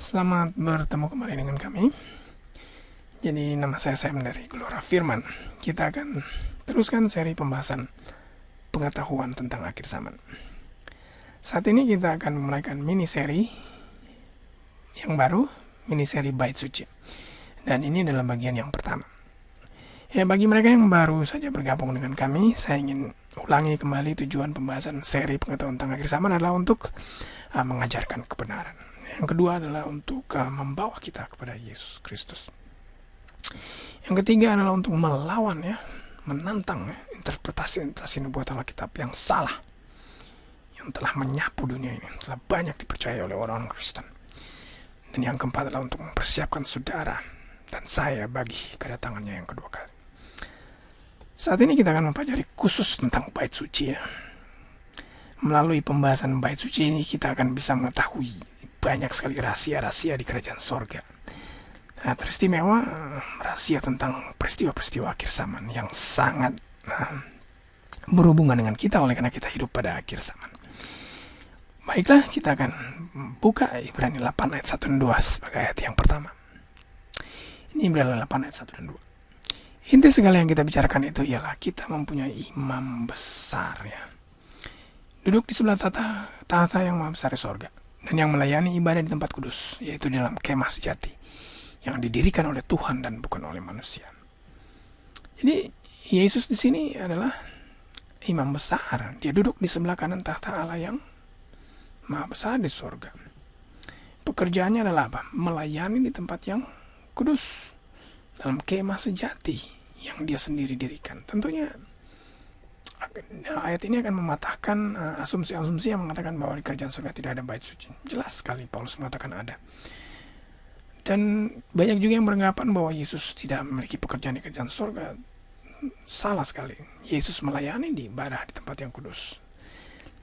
Selamat bertemu kembali dengan kami. Jadi nama saya Sam dari Gelora Firman. Kita akan teruskan seri pembahasan pengetahuan tentang akhir zaman. Saat ini kita akan memulaikan mini seri yang baru, mini seri Bait Suci. Dan ini adalah bagian yang pertama. Ya, bagi mereka yang baru saja bergabung dengan kami, saya ingin ulangi kembali tujuan pembahasan seri pengetahuan tentang akhir zaman adalah untuk mengajarkan kebenaran. Yang kedua adalah untuk membawa kita kepada Yesus Kristus. Yang ketiga adalah untuk melawan menantang interpretasi nubuat Alkitab yang salah, yang telah menyapu dunia ini, telah banyak dipercaya oleh orang Kristen. Dan yang keempat adalah untuk mempersiapkan saudara dan saya bagi kedatangannya yang kedua kali. Saat ini kita akan mempelajari khusus tentang bait suci ya. Melalui pembahasan bait suci ini kita akan bisa mengetahui banyak sekali rahasia-rahasia di kerajaan sorga. Teristimewa rahasia tentang peristiwa-peristiwa akhir zaman yang sangat berhubungan dengan kita oleh karena kita hidup pada akhir zaman. Baiklah, kita akan buka Ibrani 8 ayat 1 dan 2 sebagai ayat yang pertama. Ini Ibrani 8 ayat 1 dan 2. Inti segala yang kita bicarakan itu ialah kita mempunyai imam besar ya. Duduk di sebelah tahta yang maha besar di sorga, dan yang melayani ibadah di tempat kudus, yaitu di dalam kemah sejati yang didirikan oleh Tuhan dan bukan oleh manusia. Jadi Yesus di sini adalah imam besar. Dia duduk di sebelah kanan tahta Allah yang maha besar di sorga. Pekerjaannya adalah apa? Melayani di tempat yang kudus, dalam kemah sejati yang dia sendiri dirikan. Tentunya ayat ini akan mematahkan asumsi-asumsi yang mengatakan bahwa di kerajaan surga tidak ada bait suci. Jelas sekali Paulus mengatakan ada. Dan banyak juga yang beranggapan bahwa Yesus tidak memiliki pekerjaan di kerajaan surga. Salah sekali. Yesus melayani di ibadah di tempat yang kudus.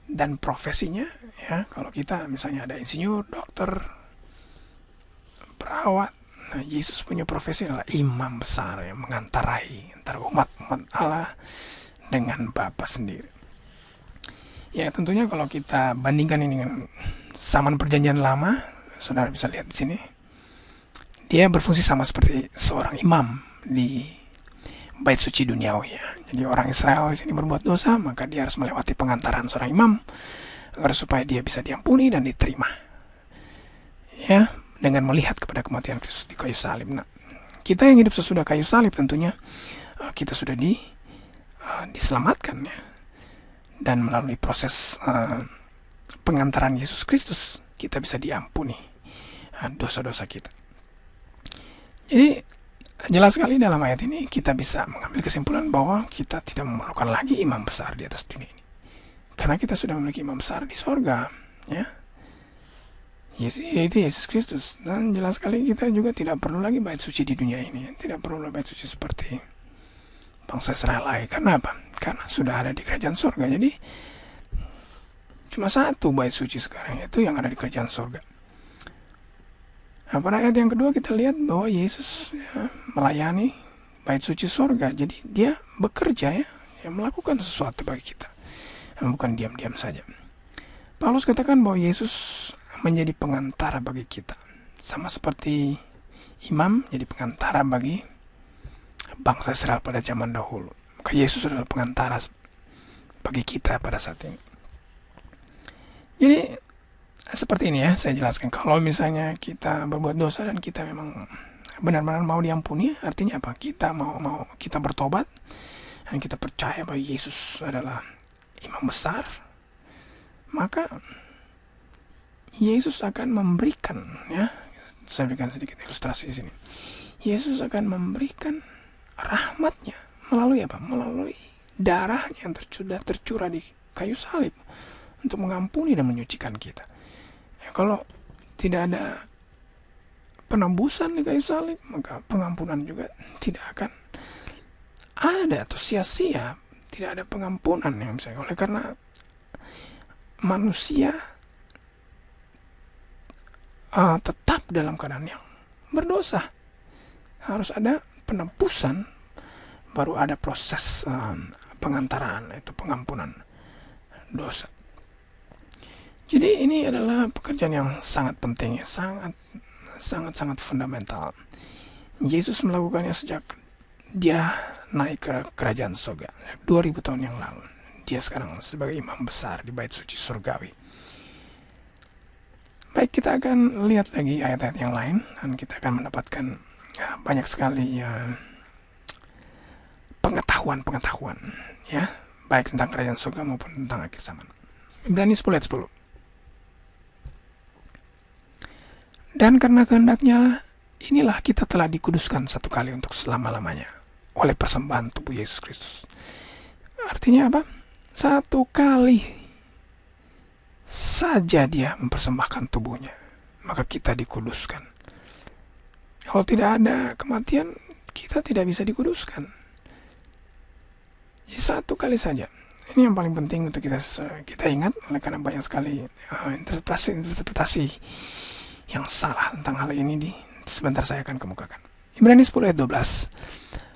Dan profesinya ya, kalau kita misalnya ada insinyur, dokter, perawat, Yesus punya profesi adalah imam besar yang mengantarai antara umat Allah dengan Bapa sendiri. Ya, tentunya kalau kita bandingkan ini dengan zaman perjanjian lama, saudara bisa lihat di sini, dia berfungsi sama seperti seorang imam di bait suci duniawi ya. Jadi orang Israel di sini berbuat dosa, maka dia harus melewati pengantaran seorang imam agar supaya dia bisa diampuni dan diterima. Ya, dengan melihat kepada kematian Kristus di kayu salib. Nah, kita yang hidup sesudah kayu salib tentunya kita sudah diselamatkan ya, dan melalui proses pengantaran Yesus Kristus kita bisa diampuni dosa-dosa kita. Jadi jelas sekali dalam ayat ini kita bisa mengambil kesimpulan bahwa kita tidak memerlukan lagi imam besar di atas dunia ini, karena kita sudah memiliki imam besar di sorga ya, yaitu Yesus Kristus. Dan jelas sekali kita juga tidak perlu lagi bait suci di dunia ini, tidak perlu bait suci seperti bangsa Israel lain. Karena apa? Karena sudah ada di kerajaan sorga. Jadi cuma satu bait suci sekarang, yaitu yang ada di kerajaan sorga. Nah, pada ayat yang kedua kita lihat bahwa Yesus melayani bait suci sorga. Jadi dia bekerja ya, melakukan sesuatu bagi kita, bukan diam-diam saja. Paulus katakan bahwa Yesus menjadi pengantara bagi kita, sama seperti imam jadi pengantara bagi bangsa Israel pada zaman dahulu. Maka Yesus adalah pengantara bagi kita pada saat ini. Jadi seperti ini ya, saya jelaskan. Kalau misalnya kita berbuat dosa dan kita memang benar-benar mau diampuni, artinya apa? Kita mau kita bertobat dan kita percaya bahwa Yesus adalah imam besar, maka Yesus akan memberikan ya. Saya berikan sedikit ilustrasi di sini. Yesus akan memberikan rahmatnya melalui apa? Melalui darahnya yang tercurah di kayu salib untuk mengampuni dan menyucikan kita. Ya, kalau tidak ada penebusan di kayu salib, maka pengampunan juga tidak akan ada atau sia-sia. Tidak ada pengampunan yang misalnya, oleh karena manusia tetap dalam keadaan yang berdosa. Harus ada penebusan, baru ada proses pengantaraan, itu pengampunan dosa. Jadi ini adalah pekerjaan yang sangat penting, sangat sangat-sangat fundamental. Yesus melakukannya sejak dia naik ke kerajaan surga 2000 tahun yang lalu. Dia sekarang sebagai imam besar di bait suci surgawi. Baik, kita akan lihat lagi ayat-ayat yang lain dan kita akan mendapatkan banyak sekali pengetahuan ya, baik tentang kerajaan surga maupun tentang akhir zaman. Ibrani 10 ayat 10. Dan karena kehendaknya inilah kita telah dikuduskan satu kali untuk selama-lamanya oleh persembahan tubuh Yesus Kristus. Artinya apa? Satu kali saja dia mempersembahkan tubuhnya, maka kita dikuduskan. Kalau tidak ada kematian, kita tidak bisa dikuduskan. Jadi satu kali saja. Ini yang paling penting untuk kita ingat, oleh karena banyak sekali interpretasi yang salah tentang hal ini. Sebentar saya akan kemukakan. Ibrani 10 ayat 12.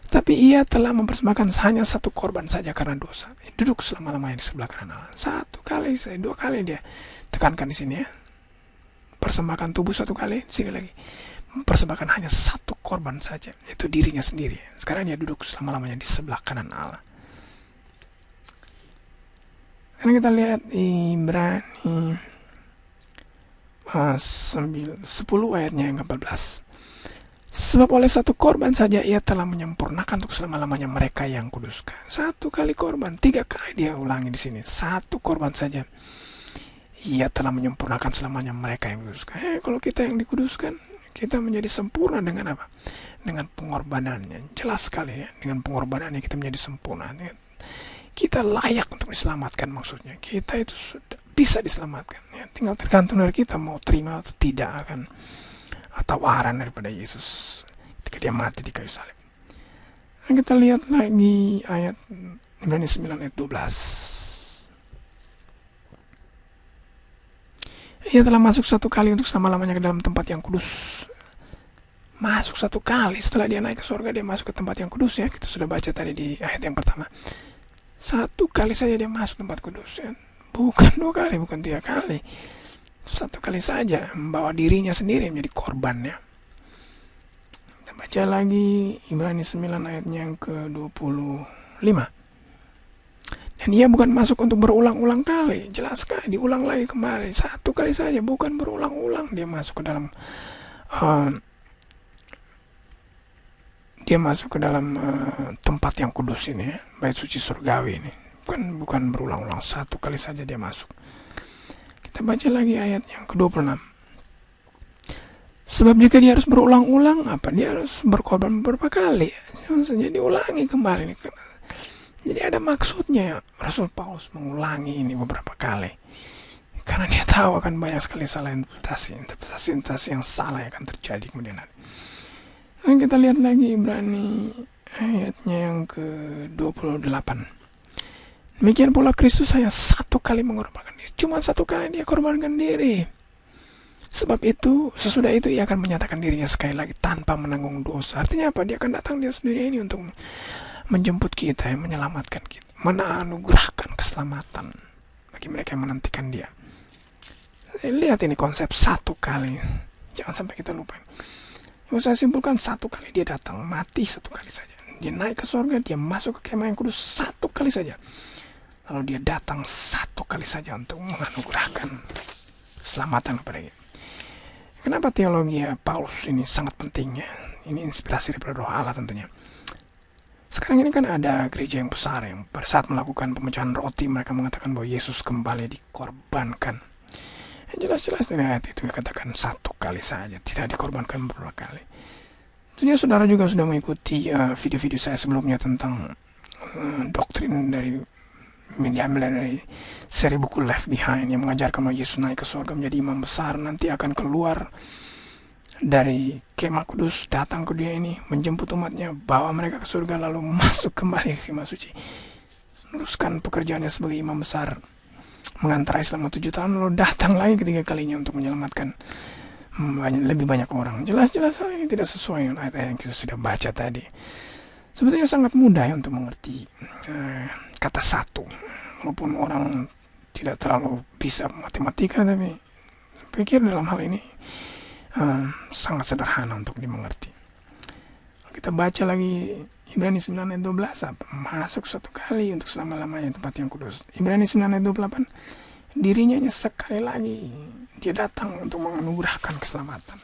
Tapi ia telah mempersembahkan hanya satu korban saja karena dosa. Duduk selama-lamanya di sebelah kanan Allah. Satu kali, dua kali dia tekankan di sini ya. Persembahkan tubuh satu kali, di sini lagi. Mempersembahkan hanya satu korban saja, yaitu dirinya sendiri. Sekarang dia duduk selama-lamanya di sebelah kanan Allah. Karena kita lihat Ibrani 10 ayatnya yang ke-14. Sebab oleh satu korban saja ia telah menyempurnakan untuk selama-lamanya mereka yang kuduskan. Satu kali korban, 3 kali dia ulangi di sini. Satu korban saja ia telah menyempurnakan selamanya mereka yang kuduskan. Kalau kita yang dikuduskan, kita menjadi sempurna dengan apa? Dengan pengorbanannya. Jelas sekali ya, dengan pengorbanannya kita menjadi sempurna. Kita layak untuk diselamatkan maksudnya. Kita itu sudah bisa diselamatkan. Ya, tinggal tergantung dari kita mau terima atau tidak akan tawaran daripada Yesus ketika dia mati di kayu salib. Dan kita lihat lagi ayat Ibrani 9 ayat 12. Ia telah masuk satu kali untuk selama-lamanya ke dalam tempat yang kudus. Masuk satu kali setelah dia naik ke surga, dia masuk ke tempat yang kudus ya. Kita sudah baca tadi di ayat yang pertama. Satu kali saja dia masuk tempat kudus ya. Bukan 2 kali, bukan 3 kali. Satu kali saja membawa dirinya sendiri menjadi korbannya. Kita baca lagi Ibrani 9 ayatnya yang ke-25. Dan ia bukan masuk untuk berulang-ulang kali. Jelas sekali, diulang lagi kembali. Satu kali saja, bukan berulang-ulang. Dia masuk ke dalam tempat yang kudus ini ya, bait suci surgawi ini. Bukan berulang-ulang, satu kali saja dia masuk. Kita baca lagi ayat yang ke-26. Sebab jika dia harus berulang-ulang, dia harus berkorban beberapa kali. Jadi diulangi kembali. Jadi ada maksudnya ya, Rasul Paulus mengulangi ini beberapa kali. Karena dia tahu akan banyak sekali salah interpretasi yang salah yang akan terjadi kemudian hari. Dan kita lihat lagi Ibrani ayatnya yang ke-28. Demikian pula Kristus hanya satu kali mengorbankan diri. Cuma satu kali dia korbankan diri. Sebab itu, sesudah itu ia akan menyatakan dirinya sekali lagi tanpa menanggung dosa. Artinya apa? Dia akan datang di dunia ini untuk menjemput kita, menyelamatkan kita, menganugerahkan keselamatan bagi mereka yang menantikan dia. Lihat ini konsep satu kali. Jangan sampai kita lupa. Yang saya simpulkan, satu kali dia datang, mati satu kali saja. Dia naik ke surga, dia masuk ke kemah yang kudus satu kali saja. Lalu dia datang satu kali saja untuk menganugerahkan keselamatan kepada kita. Kenapa teologi Paulus ini sangat penting ya? Ini inspirasi daripada Roh Allah tentunya. Sekarang ini kan ada gereja yang besar yang pada saat melakukan pemecahan roti mereka mengatakan bahwa Yesus kembali dikorbankan. Jelas-jelas dari ayat itu dikatakan satu kali saja, tidak dikorbankan beberapa kali. Tentunya saudara juga sudah mengikuti video-video saya sebelumnya tentang doktrin diambil dari seri buku Left Behind yang mengajarkan bahwa Yesus naik ke surga menjadi imam besar, nanti akan keluar dari kemah kudus, datang ke dunia ini, menjemput umatnya, bawa mereka ke surga, lalu masuk kembali ke kemah suci, meneruskan pekerjaannya sebagai imam besar, mengantarai selama 7 tahun, lalu datang lagi ketiga kalinya untuk menyelamatkan lebih banyak orang. Jelas-jelas hal ini tidak sesuai dengan ayat-ayat yang kita sudah baca tadi. Sebetulnya sangat mudah ya untuk mengerti kata satu, walaupun orang tidak terlalu bisa matematika, tapi pikir dalam hal ini sangat sederhana untuk dimengerti. Kita baca lagi Ibrani 9 ayat 12, masuk satu kali untuk selama-lamanya tempat yang kudus. Ibrani 9 ayat 28, dirinya sekali lagi dia datang untuk menganugerahkan keselamatan.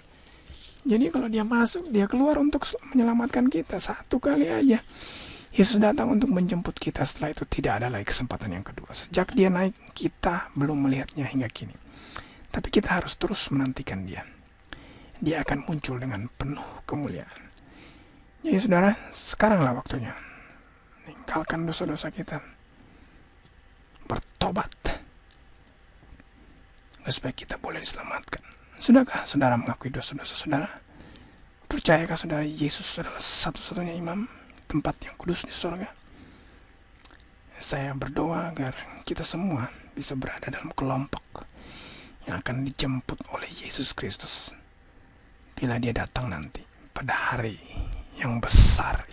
Jadi kalau dia masuk, dia keluar untuk menyelamatkan kita satu kali aja. Yesus datang untuk menjemput kita, setelah itu tidak ada lagi kesempatan yang kedua. Sejak dia naik, kita belum melihatnya hingga kini. Tapi kita harus terus menantikan dia. Dia akan muncul dengan penuh kemuliaan. Jadi saudara, sekaranglah waktunya. Tinggalkan dosa-dosa kita. Bertobat. Supaya kita boleh diselamatkan. Sudahkah saudara mengakui dosa-dosa saudara? Percayakah saudara Yesus adalah satu-satunya imam tempat yang kudus di surga? Saya berdoa agar kita semua bisa berada dalam kelompok yang akan dijemput oleh Yesus Kristus bila dia datang nanti pada hari yang besar